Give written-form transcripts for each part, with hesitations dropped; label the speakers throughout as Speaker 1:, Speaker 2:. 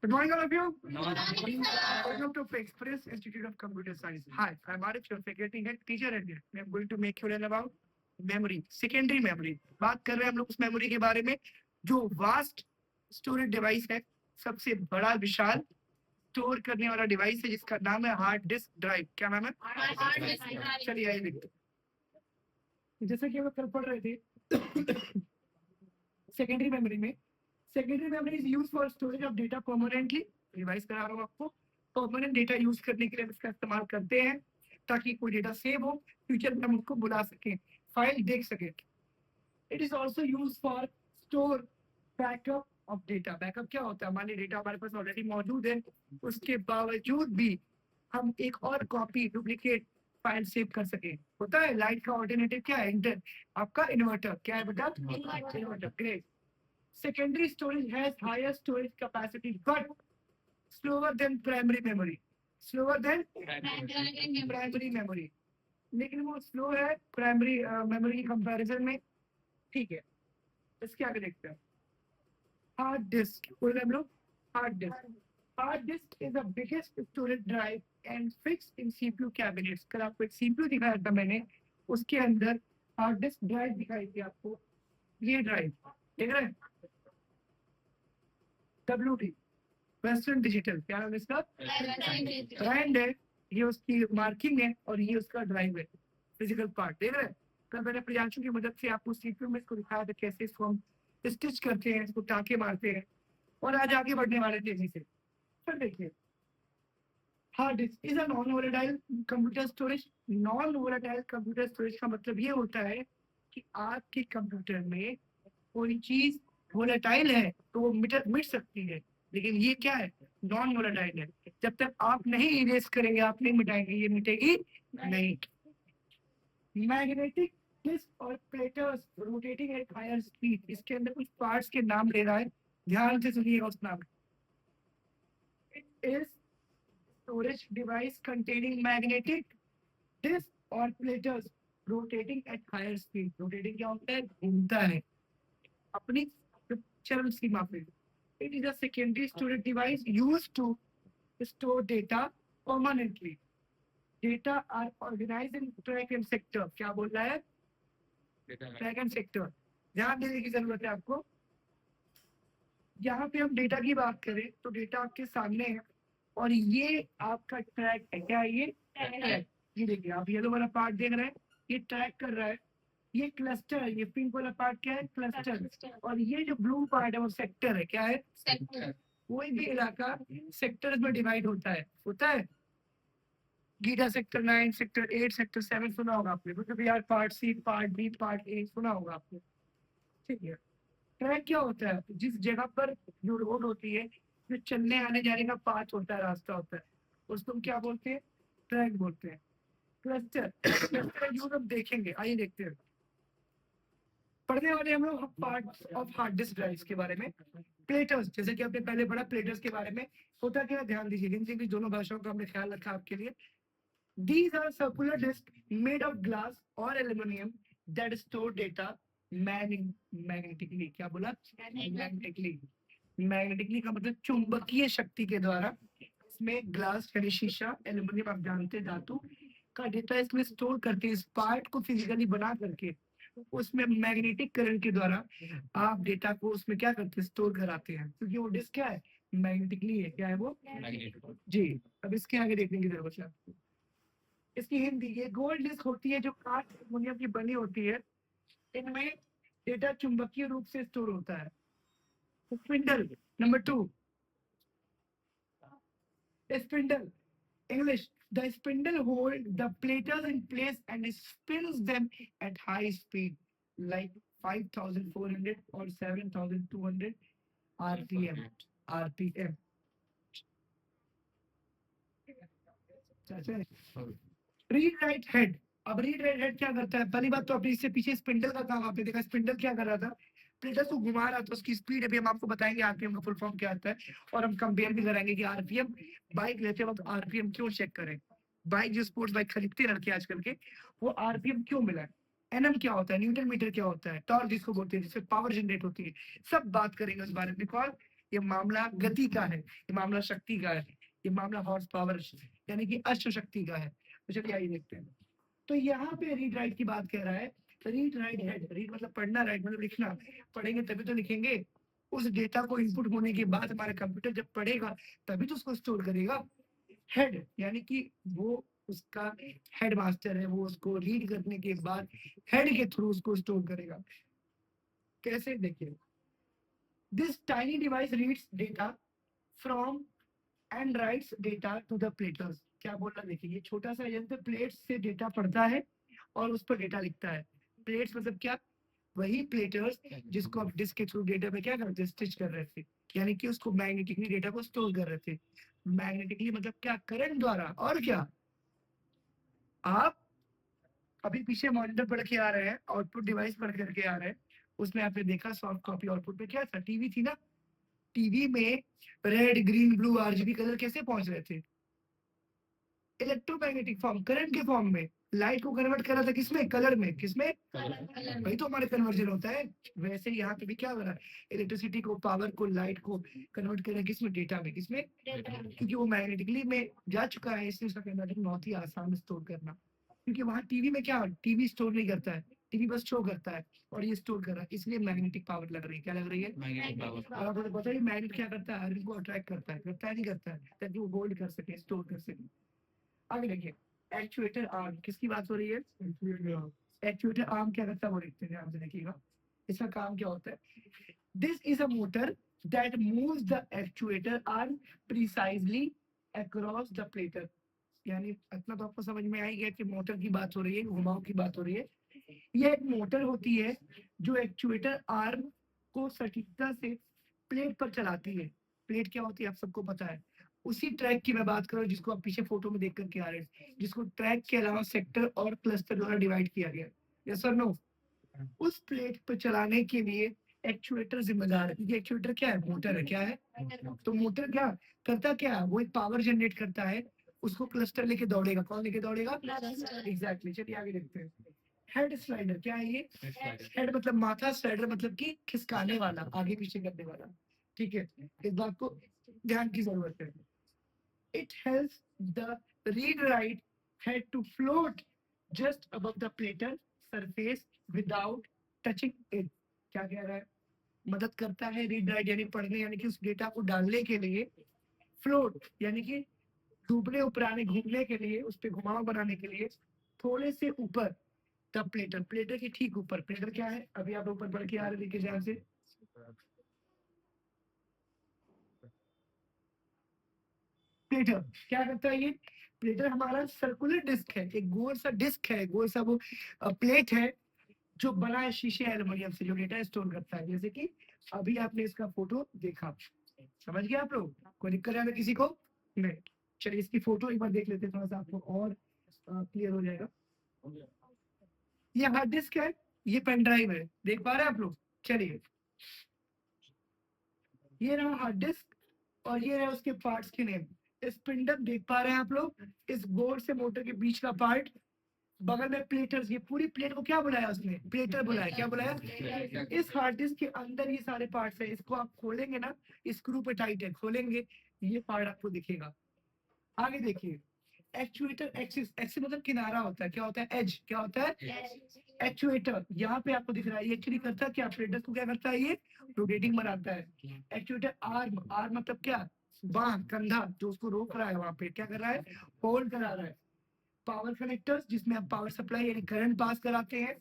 Speaker 1: Good morning, all of you. Welcome to Express Institute of Computer Science. Hi, I'm Arif, your faculty head teacher at here. I'm going to make you learn about memory, secondary memory. बात कर रहे हैं हम लोग उस memory के बारे में जो वास्ट स्टोरेज डिवाइस है, सबसे बड़ा विशाल स्टोर करने वाला डिवाइस है जिसका नाम है हार्ड डिस्क ड्राइव. क्या नाम है? चलिए आइए देखते हैं. जैसे कि हम कल पढ़ रहे थे सेकेंडरी मेमोरी में, secondary memory is use for storage of data permanently. Revise करा रहा हूँ आपको. परमानेंट डेटा यूज करने के लिए हम इसका इस्तेमाल करते हैं ताकि कोई डेटा सेव हो, फ्यूचर में हम उसको बुला सकें, फाइल देख सकें. It is also use for store backup of data. Backup क्या होता है? मान लीजिए डेटा हमारे पास ऑलरेडी मौजूद है, उसके बावजूद भी हम एक और कॉपी डुप्लीकेट फाइल सेव कर सके. होता है. लाइट का ऑल्टरनेटिव क्या है? इंटर आपका इन्वर्टर. क्या है बेटा? Inverter. Great. Secondary storage has higher storage capacity but slower than primary memory. Slower than primary memory. लेकिन वो स्लो है प्राइमरी मेमोरी की कंपैरिजन में. ठीक है, इसके आगे देखते हैं. हार्ड डिस्क बोल रहे हम लोग. Hard disk. Hard disk is the biggest storage drive and fix in CPU cabinets. कल आपको एक सीपीयू दिखाया था मैंने, उसके अंदर हार्ड डिस्क ड्राइव दिखाई थी आपको. ये ड्राइव देख रहे हैं, WD वेस्टर्न डिजिटल. क्या नाम है इसका? ब्रांड है, ये उसकी मार्किंग है और ये उसका ड्राइव है, फिजिकल पार्ट. देख रहे हैं. कल मैंने प्रियांशु की मदद से आपको सीपीयू में इसको दिखाया था कैसे इसको हम स्टिच करते हैं, इसको टाँके मारते हैं. और आज आगे बढ़ने वाले तेजी से. फिर देखिए, hard disk is a non volatile computer storage. Non volatile computer storage का मतलब ये होता है कि आपके कंप्यूटर में कोई चीज वोलेटाइल है तो वो मिट सकती है, लेकिन ये क्या है? नॉन वोलेटाइल है. जब तक आप नहीं इरेज करेंगे, आप नहीं मिटाएंगे, ये मिटेगी नहीं. मैग्नेटिक डिस्क और platters rotating at higher speed. इसके अंदर कुछ पार्ट्स के नाम ले रहा है, ध्यान से सुनिएगा उस नाम. It is storage device containing magnetic disk और platters rotating at higher speed. Rotating क्या होता है? घूमता है अपनी चरम सीमा पे. It is a secondary storage device used to store data permanently. Data are organised in track and sector. क्या बोल रहा है? Track and sector. ध्यान देने की जरूरत है आपको. यहाँ पे हम डेटा की बात करें तो डेटा आपके सामने है और ये आपका ट्रैक है. क्या है ये? ट्रैक. ये देखिए, आप येलो वाला पार्ट देख रहे हैं, ये ट्रैक कर रहा है. ये क्लस्टर है. ये पिंक वाला पार्ट क्या है? क्लस्टर. और ये जो ब्लू पार्ट है वो सेक्टर है. क्या है? सेक्टर. कोई भी इलाका सेक्टर्स में डिवाइड होता है. गीटा सेक्टर 9, सेक्टर 8, सेक्टर 7 सुना होगा आपने. मतलब यार part C, part B, part A सुना होगा आपने. ठीक है. ट्रैक क्या होता है? जिस जगह पर जो रोड होती है, जो चलने आने जाने का पाथ होता है, रास्ता होता है, उसको हम क्या बोलते हैं? ट्रैक बोलते हैं. क्लस्टर. क्लस्टर यूज हम देखेंगे. आइए देखते हैं. पढ़ने वाले हम लोग part of hard disk drives के बारे में. प्लेटर्स, जैसे कि आपने पहले पढ़ा प्लेटर्स के बारे में. होता क्या है? ध्यान दीजिए, हिंदी इंग्लिश दोनों भाषाओं का हमने ख्याल रखा आपके लिए. These are circular discs made of glass or aluminum that store data magnetically. क्या बोला? Magnetically. Magnetically का मतलब चुंबकीय शक्ति के द्वारा. इसमें ग्लास यानी शीशा, एल्यूमिनियम आप जानते हैं धातु का डेटा इसमें स्टोर करके इस पार्ट को फिजिकली बना करके उसमें मैग्नेटिक करंट के द्वारा आप डेटा को उसमें क्या करते हैं? स्टोर कराते हैं. क्योंकि वो डिस्क क्या है? मैग्नेटिकली है. क्या है वो? जी. अब इसके आगे देखने की जरूरत है. इसकी हिंदी, ये गोल्ड डिस्क होती है जो कांच एल्युमिनियम की बनी होती है. इनमें डेटा चुंबकीय रूप से स्टोर होता है. Spindle. Number 2, spindle. English. The spindle hold the platters in place and spins them at high speed like 5400 और 7200 आरपीएम. Read write head. अब रीड राइट हेड क्या करता है? पहली बात तो अपने इससे पीछे स्पिंडल का काम आपने देखा. स्पिंडल क्या कर रहा था? प्लेटर्स को घुमा रहा था. उसकी स्पीड अभी हम आपको बताएंगे आरपीएम का फुल फॉर्म क्या आता है, और हम कंपेयर भी कराएंगे कि आरपीएम बाइक लेते वक्त आरपीएम क्यों चेक करें. बाइक जो स्पोर्ट्स बाइक खरीदते हैं लड़के आजकल के, वो आरपीएम क्यों मिला है, एनएम क्या होता है, न्यूटन मीटर क्या होता है, टॉर्क जिसको बोलते हैं, जिससे पावर जनरेट होती है, सब बात करेंगे उस बारे में. बिकॉज ये मामला गति का है, ये मामला शक्ति का है, ये मामला हॉर्स पावर यानी कि अश्व शक्ति का है। तो चलिए आइए देखते हैं। तो यहाँ पे रीड राइट की बात कह रहा है। रीड राइट हेड, रीड मतलब पढ़ना, राइट मतलब लिखना। पढ़ेंगे तभी तो लिखेंगे। उस डेटा को इनपुट होने के बाद हमारा कंप्यूटर जब पढ़ेगा तभी तो उसको स्टोर करेगा। हेड यानी कि वो उसका हेड मास्टर है, वो उसको रीड करने के बाद हेड के थ्रू उसको स्टोर करेगा। कैसे, देखिए, this tiny device reads data from and writes data to the platters. क्या बोल रहा, देखिए, ये छोटा सा यंत्र प्लेट्स से डेटा पढ़ता है और उस पर डेटा लिखता है। प्लेट्स मतलब क्या, वही प्लेटर्स जिसको आप डिस्क के थ्रू डेटा में क्या करते, स्टिच कर रहे थे, यानी कि उसको मैग्नेटिकली डेटा को स्टोर कर रहे थे। मैग्नेटिकली मतलब क्या, करंट द्वारा। और क्या, आप अभी पीछे मॉनिटर पढ़ के आ रहे हैं, आउटपुट डिवाइस पढ़ करके आ रहे हैं, उसमें आपने देखा सॉफ्ट कॉपी आउटपुट में क्या था, टीवी थी ना। टीवी में red green blue RGB colour कैसे पहुंच रहे थे, इलेक्ट्रोमैग्नेटिक फॉर्म, करंट के फॉर्म में। लाइट को कन्वर्ट करा था किसमें, कलर में, किसमें, वही तो हमारे कन्वर्जन होता है। वैसे यहाँ पे भी क्या हो रहा है, इलेक्ट्रिसिटी को, पावर को, लाइट को कन्वर्ट कर रहा है किसमें, डेटा में, किसमें, क्योंकि वो मैग्नेटिकली में जा चुका है, इसलिए उसका कन्वर्जन बहुत ही आसान है स्टोर करना। क्योंकि वहाँ टीवी में क्या, टीवी स्टोर नहीं करता है, टीवी बस शो करता है, और ये स्टोर कर रहा है, इसलिए मैग्नेटिक पावर लग रही है। क्या लग रही है, मैग्नेटिक पावर। और आपको पता है मैग्नेट क्या करता है, आयरन को अट्रैक्ट करता है, करता है नहीं करता है, ताकि वो होल्ड कर सके, स्टोर कर सके। आगे देखिए, एक्चुएटर आर्म, किसकी बात हो रही है, एक्चुएटर आर्म क्या करता है वो देखते हैं, ध्यान से देखिएगा। इसका काम क्या होता है, this is a motor that moves the actuator arm precisely across the platter. यानी इतना तो आपको समझ में आ ही गया कि मोटर की बात हो रही है, घुमाव की बात हो रही है। यह एक मोटर होती है जो एक्चुएटर आर्म को सटीकता से प्लेट पर चलाती है। प्लेट क्या होती है आप सबको पता है। उसी ट्रैक की मैं बात करूं जिसको आप पीछे फोटो में देख करके आ रहे हैं, जिसको ट्रैक के अलावा सेक्टर और क्लस्टर द्वारा डिवाइड किया गया। यस और नो, उस प्लेट पर चलाने के लिए एक्चुएटर जिम्मेदार है। ये एक्चुएटर क्या है, मोटर है, क्या है, तो मोटर क्या करता, क्या वो एक पावर जनरेट करता है, उसको क्लस्टर लेके दौड़ेगा। कौन लेके दौड़ेगा, एग्जैक्टली। चलिए आगे देखते हैं। हेड स्लाइडर क्या है ये, हेड मतलब माथा, स्लाइडर मतलब कि खिसकाने वाला, आगे पीछे करने वाला। ठीक है, इस बात को ध्यान की जरूरत है। It helps the read write head to float just above the platter surface without touching it. क्या कह रहा है, मदद करता है रीड राइट यानी पढ़ने, यानी कि उस डेटा को डालने के लिए, फ्लोट यानी कि डूबने उपराने, घूमने के लिए, उस पर घुमाव बनाने के लिए, थोड़े से ऊपर द प्लेटर, प्लेटर के ठीक ऊपर। प्लेटर क्या है, अभी आप ऊपर बढ़ के आ रहे देखिए ध्यान से। प्लेटर क्या करता है, ये प्लेटर हमारा सर्कुलर डिस्क है, एक गोल सा डिस्क है, गोल सा वो प्लेट है जो बना है शीशे एल्युमिनियम से, जो डेटा स्टोर करता है। जैसे कि अभी आपने इसका फोटो देखा, समझ गया आप लोग, कोई दिक्कत है किसी को, नहीं। चलिए इसकी फोटो एक बार देख लेते हैं, थोड़ा सा आपको और क्लियर हो जाएगा। ये हार्ड डिस्क है, ये पेन ड्राइव है, देख पा रहे हैं आप लोग। चलिए, ये रहा हार्ड डिस्क और ये रहा उसके पार्ट्स के नेम। स्पिंडल देख पा रहे हैं आप लोग, इस बोर्ड से मोटर के बीच का पार्ट, बगल में प्लेटर्स, ये पूरी प्लेट को क्या बुलाया उसने, प्लेटर बुलाया। क्या बुलाया, इस हार्ड डिस्क के अंदर ये सारे पार्ट्स है। इसको आप खोलेंगे ना, स्क्रू पे टाइट है, खोलेंगे ये पार्ट आपको दिखेगा। आगे देखिए, एक्चुएटर एक्सिस, एक्सिस मतलब किनारा होता है, क्या होता है, एज, क्या होता है, एक्चुएटर। यहाँ पे आपको दिख रहा है, ये एक्चुअली करता है क्या, प्लेटर को क्या करता है, ये रोटेटिंग बनाता है। एक्चुएटर आर्म, आर्म मतलब क्या, बांह, कंधा, जो उसको रोक रहा है वहां पे, क्या कर रहा है, होल्ड करा रहा है। पावर कनेक्टर्स, जिसमें आप पावर सप्लाई यानी करंट पास कराते हैं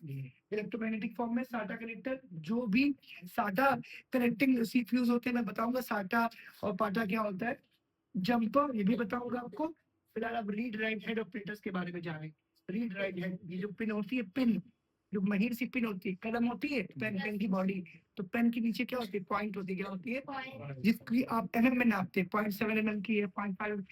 Speaker 1: इलेक्ट्रोमैग्नेटिक फॉर्म में। साटा कनेक्टर, जो भी साटा कनेक्टिंग सीफ्यूज होते हैं, मैं बताऊंगा साटा और पाटा क्या होता है। जंपर, ये भी बताऊंगा आपको। फिलहाल आप रीड राइट हेड ऑपरेटर्स के बारे में जानें। रीड राइट हेड, ये जो पिन होती है, पिन जो महीन सी पिन होती है, कलम होती है, पेन, पेन की बॉडी, तो पेन के नीचे क्या होती है, पॉइंट होती है, क्या होती है, जिसकी आप एमएम में नापते हैं। 0.7 mm की है, 0.5,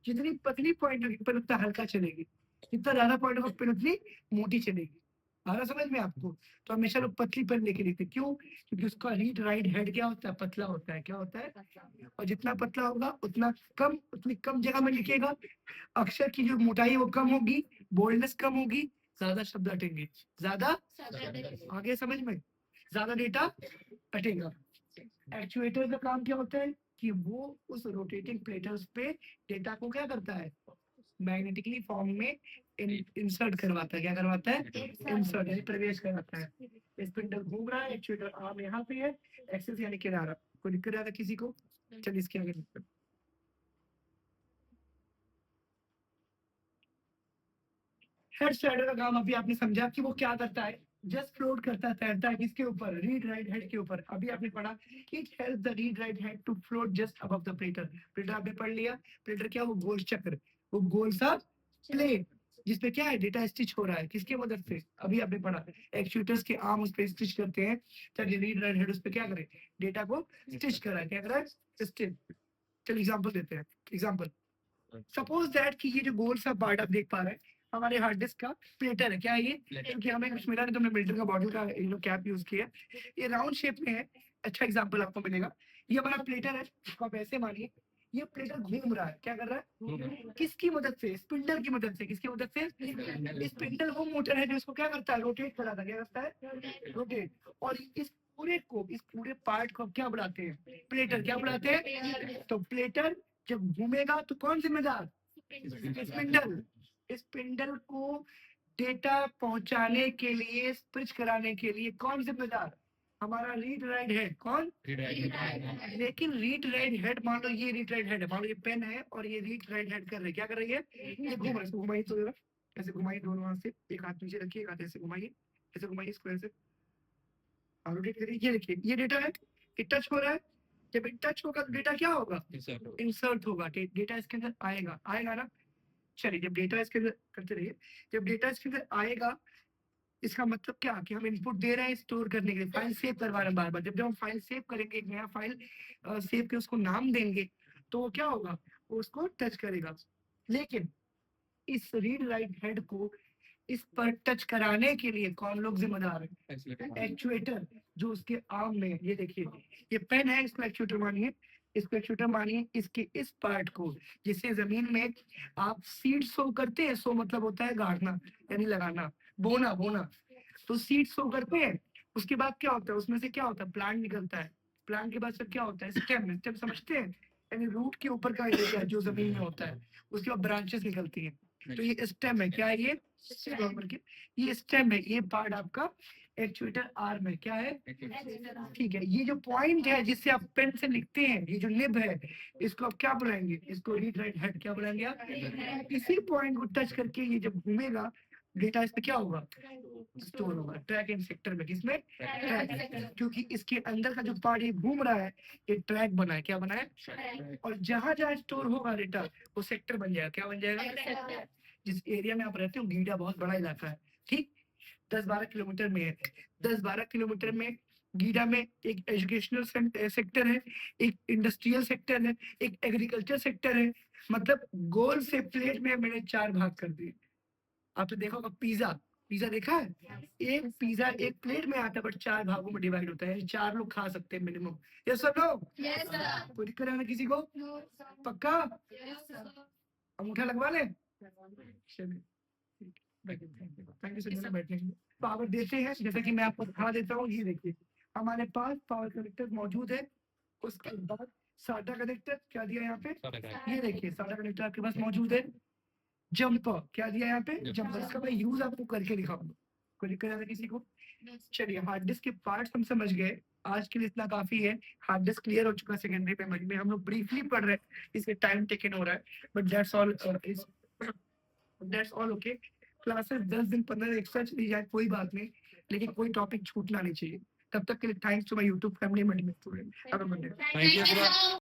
Speaker 1: जितनी पतली पॉइंट होगी पेन उतना हल्का चलेगी, जितना ज्यादा पॉइंट होगा पेन उतनी मोटी चलेगी। आ रहा समझ में आपको, तो हमेशा लोग पतली पेन लेके लिखते हैं। क्यों, क्योंकि उसका रीड राइट हेड क्या होता है, पतला होता है। क्या होता है, और जितना पतला होगा उतना कम, उतनी कम जगह में लिखेगा, अक्षर की जो मोटाई है वो कम होगी, बोल्डनेस कम होगी, ज्यादा शब्द हटेंगे, ज्यादा, आगे समझ में, ज्यादा डेटा हटेगा। एक्चुएटर का काम क्या होता है कि वो उस रोटेटिंग प्लेटर्स पे डेटा को क्या करता है, मैग्नेटिकली फॉर्म में इंसर्ट करवाता है। क्या करवाता है? इंसर्ट यानी प्रवेश करवाता है। स्पिंडल घूम रहा है, एक्चुएटर आर्म यहाँ पे है, एक्सिस यानी किनारा। कोई दिक्कत आ रहा किसी को? चलिए इसके आगे देखते हेड स्ट्राइडर का काम अभी आपने समझा कि वो क्या करता है, जस्ट फ्लोट करता है, तैरता है किसके ऊपर, रीड राइट हेड के ऊपर। अभी आपने पढ़ा it help the read write head to float just above the platter. Platter आपने पढ़ लिया। प्लेटर क्या, वो गोल चक्र, वो गोल सा प्लेट जिसपे क्या है, डेटा स्टिच हो रहा है, किसके मदद से, अभी आपने पढ़ा एक्चुएटर्स के आर्म उस पे स्टिच करते हैं ताकि रीड राइट हेड उस पे क्या करे, डेटा को स्टिच कराए। क्या करा है? स्टिच। चलिए एग्जांपल देते हैं। एग्जांपल, सपोज दैट कि ये जो गोल सा पार्ट आप देख पा रहे हैं हमारे हार्ड डिस्क का प्लेटर है। क्या है ये? क्योंकि हमें कुछ मिला नहीं तो हमने मिल्टन का बॉटल का कैप यूज किया। ये राउंड शेप में है। अच्छा एग्जांपल आपको मिलेगा। ये हमारा प्लेटर है, इसको आप ऐसे मानिए, ये प्लेटर घूम रहा है। क्या कर रहा है? किसकी मदद से? स्पिंडल की मदद से। किसकी मदद से? स्पिंडल वो मोटर है जो इसको क्या करता है, रोटेट कराता है। क्या करता है? रोटेट। और इस पूरे को, इस पूरे पार्ट को क्या बढ़ाते हैं? प्लेटर। क्या बढ़ाते हैं? तो प्लेटर जब घूमेगा तो कौन जिम्मेदार? स्पिंडल। स्पिंडल को डेटा पहुंचाने के लिए, स्विच कराने के लिए कौन जिम्मेदार? हमारा रीड राइट हेड। कौन? लेकिन रीड राइट हेड, मान लो ये रीड राइट हेड है, मान लो ये पेन है और ये रीड राइट हेड कर रही है। क्या कर रही है? ये घूम रहा है। इसको घुमाइए तो जरा, ऐसे घुमाइए दोनों हाथ से, एक हाथ नीचे रखिए, एक हाथ ऐसे घुमाइए, ऐसे घुमाइए इसको ऐसे, रोटेट करिए। ये देखिए ये डेटा है, ये टच हो रहा है। जब ये टच होगा तो डेटा क्या होगा? इंसर्ट होगा। डेटा इसके अंदर आएगा, आएगा ना। चलिए जब डेटा इसके अंदर, करते रहिए, जब डेटा इसके अंदर आएगा इसका मतलब क्या कि हम इनपुट दे रहे हैं स्टोर करने के लिए, फाइल सेव करवा रहे हैं बार बार। जब हम फाइल सेव करेंगे, एक नया फाइल सेव के उसको नाम देंगे तो वो क्या होगा, वो उसको टच करेगा। लेकिन इस रीड राइट हेड को इस पर टच कराने के लिए कौन लोग जिम्मेदार है? एक्चुएटर जो उसके आर्म में है। ये देखिए ये पेन है, इसको एक्चुएटर मानिए, इसको एक्चुएटर मानिए। इसके इस पार्ट को, जिसे जमीन में आप सीड सो करते हैं, सो मतलब होता है गाड़ना यानी लगाना, बोना, बोना। तो सीड सो करते हैं, उसके बाद क्या होता है, उसमें से क्या होता है, प्लांट निकलता है। प्लांट के बाद फिर क्या होता है, स्टेम। स्टेम समझते हैं, यानी रूट के ऊपर का एरिया जो जमीन में होता है, उसके बाद ब्रांचेस निकलती हैं। तो ये स्टेम है। क्या है ये? ये स्टेम है। ये पार्ट आपका एक्चुएटर आर्म है। क्या है? ठीक है। ये जो पॉइंट है जिससे आप पेन से लिखते हैं, ये जो निब है, इसको आप क्या बुलाएंगे? इसको रीड राइट हेड। क्या बुलाएंगे आप? इसी पॉइंट को टच करके ये जब घूमेगा डेटा इस पे क्या होगा, स्टोर होगा ट्रैकिंग सेक्टर में। किसमें? ट्रैक। क्योंकि इसके अंदर का जो पार्ट ये घूम रहा है, ये ट्रैक बना है। क्या बना है? और जहां जहां स्टोर होगा डेटा वो सेक्टर बन जाएगा। क्या बन जाएगा? जिस एरिया में आप रहते हो, गीडा बहुत बड़ा इलाका है, ठीक, 10-12 किलोमीटर में है। 10-12 किलोमीटर में गीडा में एक एजुकेशनल सेक्टर है, एक इंडस्ट्रियल सेक्टर है, एक एग्रीकल्चर सेक्टर है। मतलब गोल से प्लेट में मैंने 4 भाग कर दिए। आपने देखा होगा पिज्जा, पिज्जा देखा है? एक पिज्जा एक प्लेट में आता है बट 4 भागों में डिवाइड होता है, 4 लोग खा सकते हैं मिनिमम। Yes sir? नो? कोई दिक्कत है ना किसी को? पक्का? अंगूठा लगवा ले। चलिए थैंक यू सर बैठने के लिए। पावर देते हैं जैसे कि मैं आपको दिखा देता हूँ। ये देखिए हमारे पास पावर कनेक्टर मौजूद है। उसके बाद साटा कनेक्टर क्या दिया यहाँ पे, ये देखिए साटा कनेक्टर आपके पास मौजूद है। जंपर क्या दिया यहाँ पे, जंपर। इसका मैं यूज आपको करके दिखाऊंगा। कोई दिक्कत है किसी को? चलिए हार्ड डिस्क के पार्ट्स हम समझ गए। आज के लिए इतना काफी है। हार्ड डिस्क क्लियर हो चुका है। सेकेंडरी मेमोरी में हम लोग ब्रीफली पढ़ रहे हैं, इसके टाइम टेकन हो रहा है, but that's all okay. Classes 10 दिन 15 दिन एक्स्ट्रा चली जाए कोई बात नहीं, लेकिन कोई टॉपिक छूटना नहीं चाहिए। तब तक के लिए thanks to my YouTube family, multi student. Have a good day.